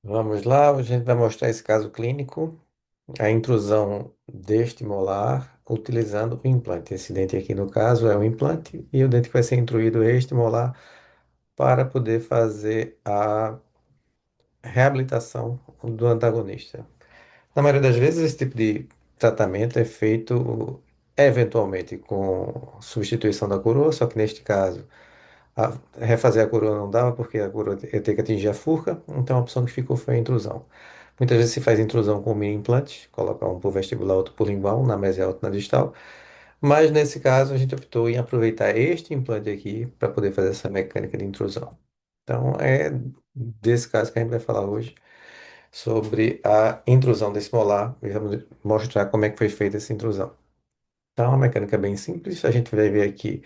Vamos lá, a gente vai mostrar esse caso clínico, a intrusão deste molar utilizando o implante. Esse dente aqui, no caso, é o implante e o dente que vai ser intruído é este molar para poder fazer a reabilitação do antagonista. Na maioria das vezes, esse tipo de tratamento é feito eventualmente com substituição da coroa, só que neste caso refazer a coroa não dava porque a coroa ia ter que atingir a furca, então a opção que ficou foi a intrusão. Muitas vezes se faz intrusão com mini implante, coloca um por vestibular, outro por lingual, na mesial, outro na distal, mas nesse caso a gente optou em aproveitar este implante aqui para poder fazer essa mecânica de intrusão. Então é desse caso que a gente vai falar hoje, sobre a intrusão desse molar e vamos mostrar como é que foi feita essa intrusão. Então, é uma mecânica bem simples. A gente vai ver aqui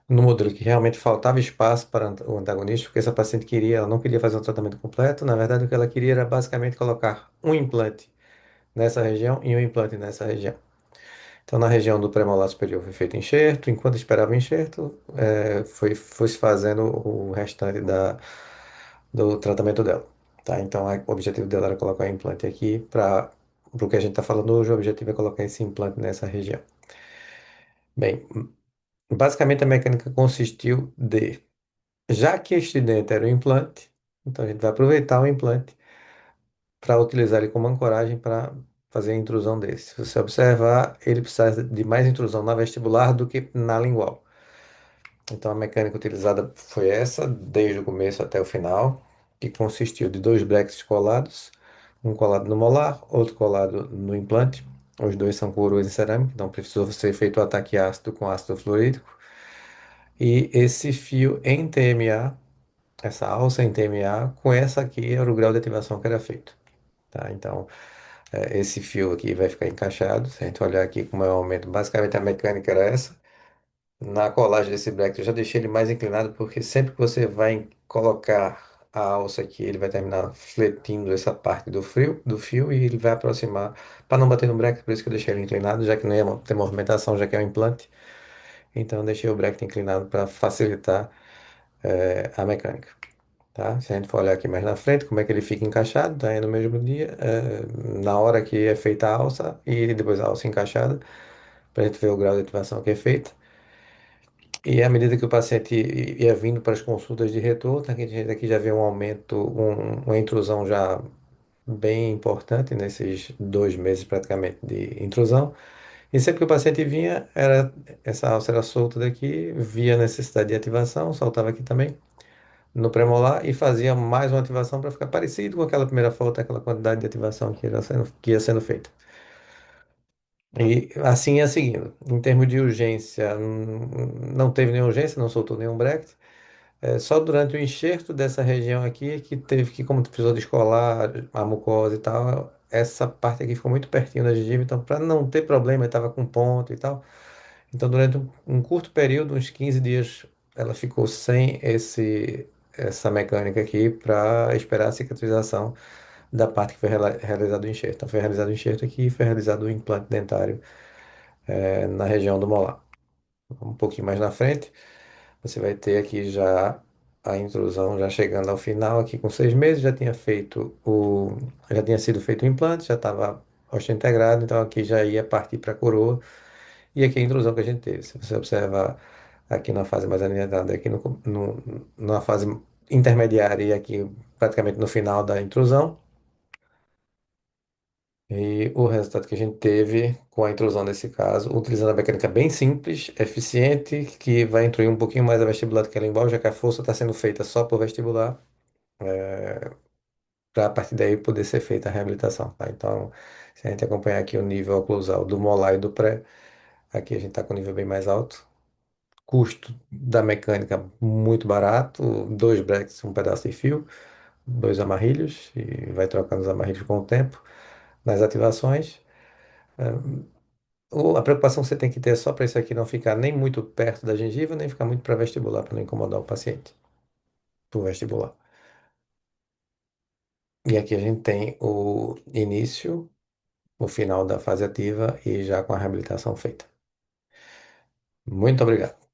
no modelo que realmente faltava espaço para o antagonista, porque essa paciente queria, ela não queria fazer um tratamento completo. Na verdade, o que ela queria era basicamente colocar um implante nessa região e um implante nessa região. Então, na região do premolar superior foi feito enxerto. Enquanto esperava o enxerto, foi se fazendo o restante do tratamento dela. Tá? Então, o objetivo dela era colocar o implante aqui para o que a gente está falando hoje, o objetivo é colocar esse implante nessa região. Bem, basicamente, a mecânica consistiu de, já que este dente era um implante, então a gente vai aproveitar o implante para utilizar ele como ancoragem para fazer a intrusão desse. Se você observar, ele precisa de mais intrusão na vestibular do que na lingual. Então a mecânica utilizada foi essa, desde o começo até o final, que consistiu de dois brackets colados, um colado no molar, outro colado no implante. Os dois são coroas em cerâmica, então precisou ser feito o ataque ácido com ácido fluorídrico. E esse fio em TMA, essa alça em TMA, com essa aqui era o grau de ativação que era feito. Tá? Então, esse fio aqui vai ficar encaixado. Se a gente olhar aqui como é o aumento, basicamente a mecânica era essa. Na colagem desse bracket eu já deixei ele mais inclinado, porque sempre que você vai colocar a alça aqui, ele vai terminar fletindo essa parte do fio e ele vai aproximar, para não bater no bracket, por isso que eu deixei ele inclinado, já que não ia ter movimentação, já que é um implante. Então, eu deixei o bracket inclinado para facilitar a mecânica. Tá? Se a gente for olhar aqui mais na frente, como é que ele fica encaixado, tá? É no mesmo dia, na hora que é feita a alça e depois a alça encaixada, para a gente ver o grau de ativação que é feito. E à medida que o paciente ia vindo para as consultas de retorno, a gente aqui já vê um aumento, uma intrusão já bem importante nesses 2 meses praticamente de intrusão. E sempre que o paciente vinha, essa alça era solta daqui, via necessidade de ativação, soltava aqui também no premolar e fazia mais uma ativação para ficar parecido com aquela primeira foto, aquela quantidade de ativação que ia sendo feita. E assim ia seguindo. Em termos de urgência, não teve nenhuma urgência, não soltou nenhum Brecht. Só durante o enxerto dessa região aqui que teve que, como precisou descolar a mucosa e tal, essa parte aqui ficou muito pertinho da gengiva, então para não ter problema, estava com ponto e tal. Então durante um curto período, uns 15 dias, ela ficou sem essa mecânica aqui para esperar a cicatrização da parte que foi realizado o enxerto. Então foi realizado o enxerto aqui e foi realizado o implante dentário na região do molar. Um pouquinho mais na frente. Você vai ter aqui já a intrusão já chegando ao final, aqui com 6 meses, já tinha sido feito o implante, já estava integrado, então aqui já ia partir para a coroa, e aqui a intrusão que a gente teve. Se você observar aqui na fase mais adiantada, aqui na fase intermediária e aqui praticamente no final da intrusão, e o resultado que a gente teve com a intrusão nesse caso, utilizando a mecânica bem simples, eficiente, que vai intruir um pouquinho mais a vestibular do que a lingual, já que a força está sendo feita só por vestibular, para a partir daí poder ser feita a reabilitação. Tá? Então, se a gente acompanhar aqui o nível oclusal do molar e do pré, aqui a gente está com um nível bem mais alto. Custo da mecânica muito barato, dois brackets, um pedaço de fio, dois amarrilhos, e vai trocando os amarrilhos com o tempo nas ativações. A preocupação que você tem que ter é só para isso aqui não ficar nem muito perto da gengiva, nem ficar muito para vestibular, para não incomodar o paciente, para o vestibular. E aqui a gente tem o início, o final da fase ativa e já com a reabilitação feita. Muito obrigado.